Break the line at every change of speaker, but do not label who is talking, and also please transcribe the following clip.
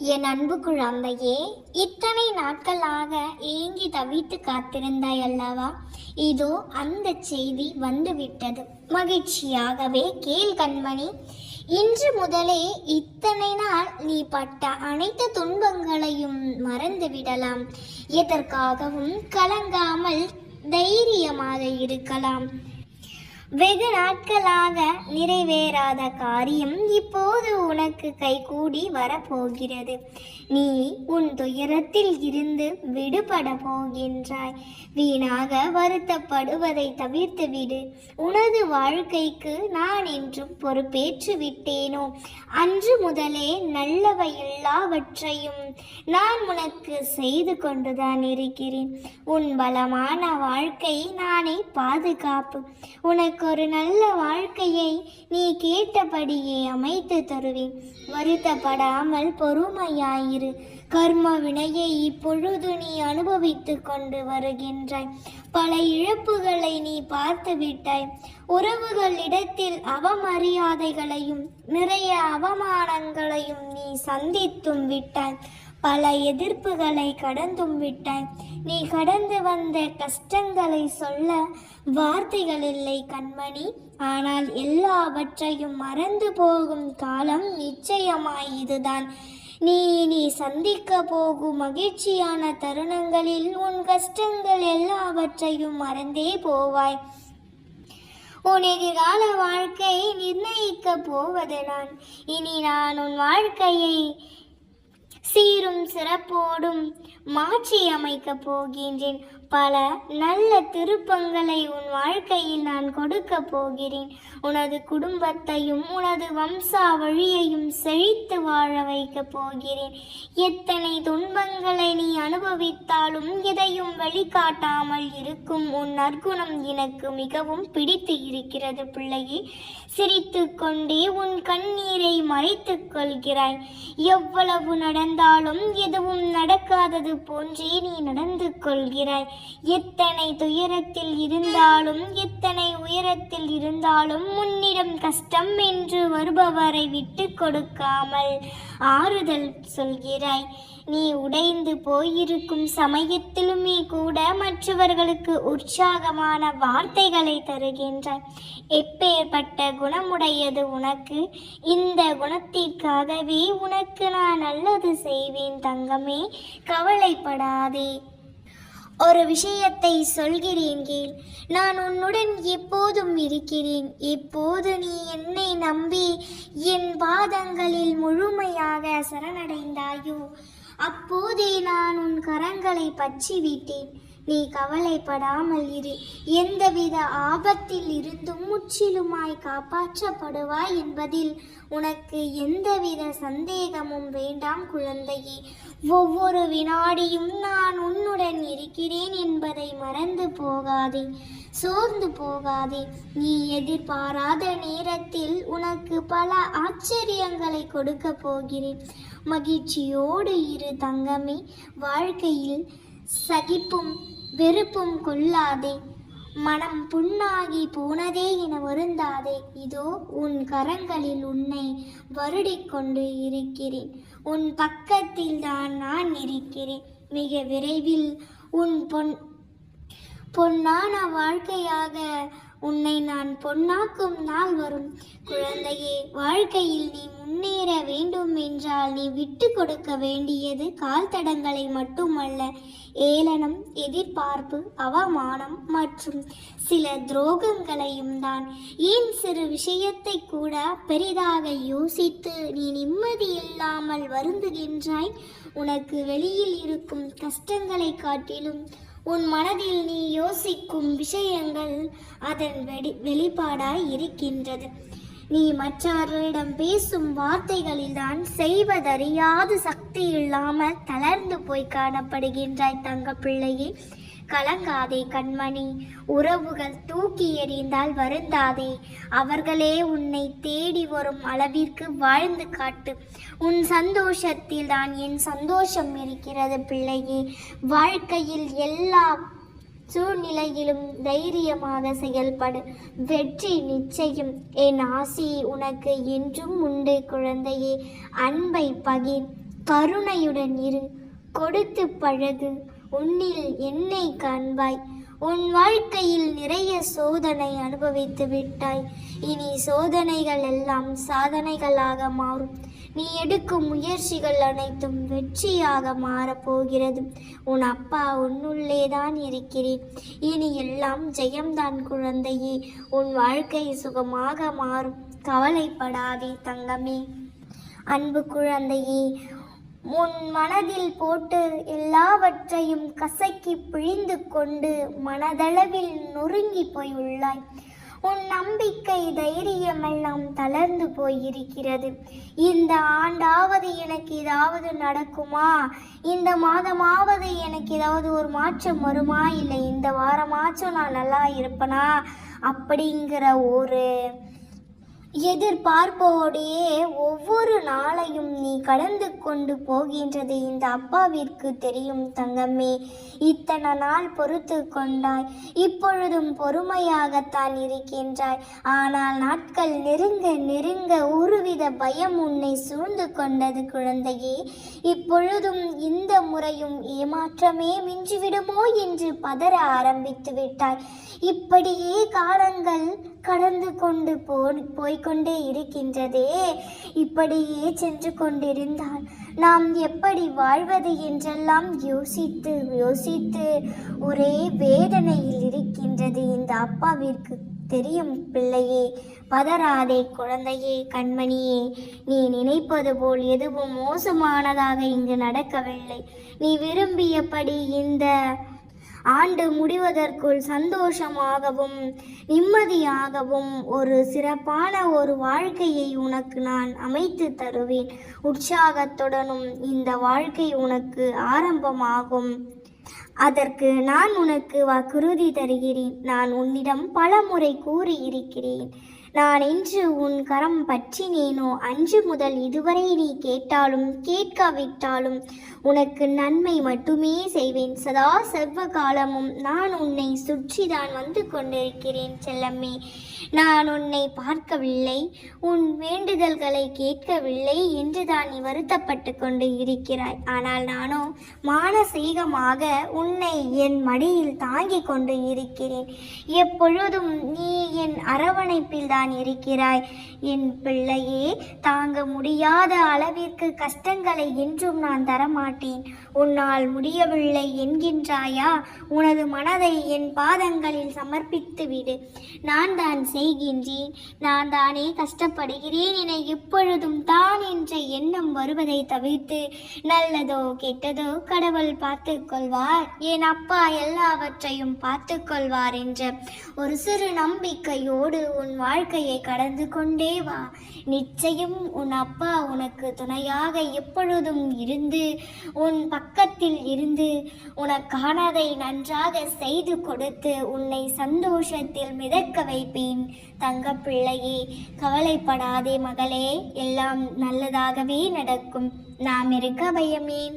என் அன்பு குழந்தையே, இத்தனை நாட்களாக ஏங்கி தவித்து காத்திருந்தாய் அல்லவா? இதோ அந்த செய்தி வந்துவிட்டது. மகிழ்ச்சியாகவே கேள் கண்மணி. இன்று முதலே இத்தனை நாள் நீ பட்ட அனைத்து துன்பங்களையும் மறந்துவிடலாம். எதற்காகவும் கலங்காமல் தைரியமாக இருக்கலாம். வெகு நாட்களாக நிறைவேறாத காரியம் இப்போது உனக்கு கைகூடி வரப்போகிறது. நீ உன் துயரத்தில் இருந்து விடுபட போகின்றாய். வீணாக வருத்தப்படுவதை தவிர்த்து விடு. உனது வாழ்க்கைக்கு நான் என்றும் பொறுப்பேற்று விட்டேனோ அன்று முதலே நல்லவை எல்லாவற்றையும் நான் உனக்கு செய்து கொண்டுதான் இருக்கிறேன். உன் பலமான வாழ்க்கை நானே பாதுகாப்பு. உனக்கு ஒரு நல்ல வாழ்க்கையை நீ கேட்டபடியே அமைத்து தருவேன். வருத்தப்படாமல் பொறுமையாயிரு. கர்ம வினையை இப்பொழுது நீ அனுபவித்து கொண்டு வருகின்றாய். பல இழப்புகளை நீ பார்த்து விட்டாய். உறவுகளிடத்தில் அவமரியாதைகளையும் நிறைய அவமானங்களையும் நீ சந்தித்தும் விட்டாய். பல எதிர்ப்புகளை கடந்தும் விட்டாய். நீ கடந்து வந்த கஷ்டங்களை சொல்ல வார்த்தைகள் இல்லை கண்மணி. ஆனால் எல்லாவற்றையும் மறந்து போகும் காலம் நிச்சயமாய் இதுதான். நீ சந்திக்க போகும் மகிழ்ச்சியான தருணங்களில் உன் கஷ்டங்கள் எல்லாவற்றையும் மறந்தே போவாய். உன் எதிர்கால வாழ்க்கை நிர்ணயிக்க போவது நான். இனி நான் உன் வாழ்க்கையை சீரும் சிறப்போடும் மாற்றி அமைக்கப் போகின்றேன். பல நல்ல திருப்பங்களை உன் வாழ்க்கையில் நான் கொடுக்க போகிறேன். உனது குடும்பத்தையும் உனது வம்சாவழியையும் செழித்து வாழ வைக்கப் போகிறேன். எத்தனை துன்பங்களை நீ அனுபவித்தாலும் எதையும் வெளிக்காட்டாமல் இருக்கும் உன் நற்குணம் எனக்கு மிகவும் பிடித்து இருக்கிறது பிள்ளையே. சிரித்து கொண்டே உன் கண்ணீரை மறைத்துக் கொள்கிறாய். எவ்வளவு நடந்தாலும் எதுவும் நடக்காதது போன்றே நீ நடந்து கொள்கிறாய். எத்தனை துயரத்தில் இருந்தாலும் எத்தனை உயரத்தில் இருந்தாலும் முன்னிடம் கஷ்டம் என்று வருபவரை விட்டு கொடுக்காமல் ஆறுதல் சொல்கிறாய். நீ உடைந்து போயிருக்கும் சமயத்திலுமே கூட மற்றவர்களுக்கு உற்சாகமான வார்த்தைகளை தருகின்றாய். எப்பேற்பட்ட குணமுடையது உனக்கு! இந்த குணத்திற்காகவே உனக்கு நான் நல்லது செய்வேன் தங்கமே. கவலைப்படாதே. ஒரு விஷயத்தை சொல்கிறேன் கேள். நான் உன்னுடன் எப்போதும் இருக்கிறேன். எப்போது நீ என்னை நம்பி என் பாதங்களில் முழுமையாக சரணடைந்தாயோ அப்போதே நான் உன் கரங்களை பற்றி விட்டேன். நீ கவலைப்படாமல் இரு. எந்தவித ஆபத்தில் இருந்தும் முற்றிலுமாய் காப்பாற்றப்படுவாய் என்பதில் உனக்கு எந்தவித சந்தேகமும் வேண்டாம் குழந்தையே. ஒவ்வொரு வினாடியும் நான் உன்னுடன் இருக்கிறேன் என்பதை மறந்து போகாதே. சோர்ந்து போகாதே. நீ எதிர்பாராத நேரத்தில் உனக்கு பல ஆச்சரியங்களை கொடுக்க போகிறேன். மகிழ்ச்சியோடு இரு தங்கமே. வாழ்க்கையில் சகிப்பும் வெறுப்பும் கொள்ளாதே. மனம் புண்ணாகி போனதே என வருந்தாதே. இதோ உன் கரங்களில் உன்னை வருடிக்கொண்டு இருக்கிறேன். உன் பக்கத்தில் தான் நான் இருக்கிறேன். மிக விரைவில் உன் பொன்னான வாழ்க்கையாக உன்னை நான் பொன்னாக்கும் நாள் வரும். குழந்தையே, வாழ்க்கையில் நீ முன்னேற வேண்டும் என்றால் நீ விட்டு கொடுக்க வேண்டியது கால் தடங்களை மட்டுமல்ல, ஏளனம், எதிர்பார்ப்பு, அவமானம் மற்றும் சில துரோகங்களையும் தான். ஏன் சிறு விஷயத்தை கூட பெரிதாக யோசித்து நீ நிம்மதி இல்லாமல் வருந்துகின்றாய்? உனக்கு வெளியில் இருக்கும் கஷ்டங்களை காட்டிலும் உன் மனதில் நீ யோசிக்கும் விஷயங்கள் அதன் வெளிப்பாடாய் இருக்கின்றது. நீ மற்றவர்களிடம் பேசும் வார்த்தைகளில்தான் செய்வதறியாது சக்தி இல்லாமல் தளர்ந்து போய் காணப்படுகின்றாய் தங்க பிள்ளையே. கலங்காதே கண்மணி. உறவுகள் தூக்கி எறிந்தால் வருந்தாதே. அவர்களே உன்னை தேடி வரும் அளவிற்கு வாழ்ந்து காட்டு. உன் சந்தோஷத்தில் தான் என் சந்தோஷம் இருக்கிறது பிள்ளையே. வாழ்க்கையில் எல்லா சூழ்நிலையிலும் தைரியமாக செயல்படு. வெற்றி நிச்சயம். என் ஆசி உனக்கு என்றும் உண்டு குழந்தையே. அன்பை பகிர். கருணையுடன் இரு, கொடுத்து பழகு, உன்னில் என்னை காண்பாய். உன் வாழ்க்கையில் நிறைய சோதனை அனுபவித்து விட்டாய். இனி சோதனைகள் எல்லாம் சாதனைகளாக மாறும். நீ எடுக்கும் முயற்சிகள் அனைத்தும் வெற்றியாக மாறப்போகிறது. உன் அப்பா உன்னுள்ளேதான் இருக்கிறேன். இனி எல்லாம் ஜெயம்தான் குழந்தையே. உன் வாழ்க்கை சுகமாக மாறும். கவலைப்படாதே தங்கமே. அன்பு குழந்தையே, உன் மனதில் போட்டு எல்லாவற்றையும் கசக்கி பிழிந்து கொண்டு மனதளவில் நொறுங்கி போய் உள்ளாய். உன் நம்பிக்கை தைரியமெல்லாம் தளர்ந்து போயிருக்கிறது. இந்த ஆண்டாவது எனக்கு ஏதாவது நடக்குமா, இந்த மாதமாவது எனக்கு ஏதாவது ஒரு மாற்றம் வருமா, இல்லை இந்த வாரமாச்சும் நான் நல்லா இருப்பனா அப்படிங்கிற ஒரு எதிர்பார்ப்போடையே ஒவ்வொரு நாளையும் நீ கடந்து கொண்டு போகின்றது இந்த அப்பாவிற்கு தெரியும் தங்கமே. இத்தனை நாள் பொறுத்து கொண்டாய், இப்பொழுதும் பொறுமையாகத்தான் இருக்கின்றாய். ஆனால் நாட்கள் நெருங்க நெருங்க ஒருவித பயம் உன்னை சூழ்ந்து கொண்டது குழந்தையே. இப்பொழுதும் இந்த முறையும் ஏமாற்றமே மிஞ்சிவிடுமோ என்று பதற ஆரம்பித்து விட்டாய். இப்படியே காலங்கள் கடந்து கொண்டு போய்கொண்டே இருக்கின்றதே. இப்படியே சென்று கொண்டிருந்தால் நாம் எப்படி வாழ்வது என்றெல்லாம் யோசித்து யோசித்து ஒரே வேதனையில் இருக்கின்றது இந்த அப்பாவிற்கு தெரியும் பிள்ளையே. பதறாதே குழந்தையே, கண்மணியே. நீ நினைப்பது போல் எதுவும் மோசமானதாக இங்கு நடக்கவில்லை. நீ விரும்பியபடி இந்த ஆண்டு முடிவதற்குள் சந்தோஷமாகவும் நிம்மதியாகவும் ஒரு சிறப்பான ஒரு வாழ்க்கையை உனக்கு நான் அமைத்து தருவேன். உற்சாகத்துடனும் இந்த வாழ்க்கை உனக்கு ஆரம்பமாகும். அதற்கு நான் உனக்கு வாக்குறுதி தருகிறேன். நான் உன்னிடம் பலமுறை கூறியிருக்கிறேன். நான் இன்று உன் கரம் பற்றினேனோ அன்று முதல் இதுவரை நீ கேட்டாலும் கேட்காவிட்டாலும் உனக்கு நன்மை மட்டுமே செய்வேன். சதா சர்வ காலமும் நான் உன்னை சுற்றிதான் வந்து கொண்டிருக்கிறேன் செல்லம்மே. நான் உன்னை பார்க்கவில்லை, உன் வேண்டுதல்களை கேட்கவில்லை என்றுதான் நீ வருத்தப்பட்டு கொண்டு இருக்கிறாய். ஆனால் நானோ மானசீகமாக உன்னை என் மடியில் தாங்கிக் கொண்டு இருக்கிறேன். எப்பொழுதும் நீ என் அரவணைப்பில் தான் இருக்கிறாய். என் பிள்ளையே, தாங்க முடியாத அளவிற்கு கஷ்டங்களை என்றும் நான் தரமாட்டேன். உன்னால் முடியவில்லை என்கின்றாயா? உனது மனதை என் பாதங்களில் சமர்ப்பித்து விடு. நான் தான் செய்கின்றேன். நான் தானே கஷ்டப்படுகிறேன் என எப்பொழுதும் தான் என்ற எண்ணம் வருவதை தவிர்த்து நல்லதோ கெட்டதோ கடவுள் பார்த்து கொள்வார், என் அப்பா எல்லாவற்றையும் பார்த்து கொள்வார் என்ற ஒரு சிறு நம்பிக்கையோடு உன் வாழ்க்கையை கடந்து கொண்டே வா. நிச்சயம் உன் அப்பா உனக்கு துணையாக எப்பொழுதும் இருந்து உன் பக்கத்தில் இருந்து உனக்கானதை நன்றாக செய்து கொடுத்து உன்னை சந்தோஷத்தில் மிதக்க வைப்பேன். தங்க பிள்ளையே, கவலைப்படாதே மகளே. எல்லாம் நல்லதாகவே நடக்கும். நாம் இருக்க பயமேன்.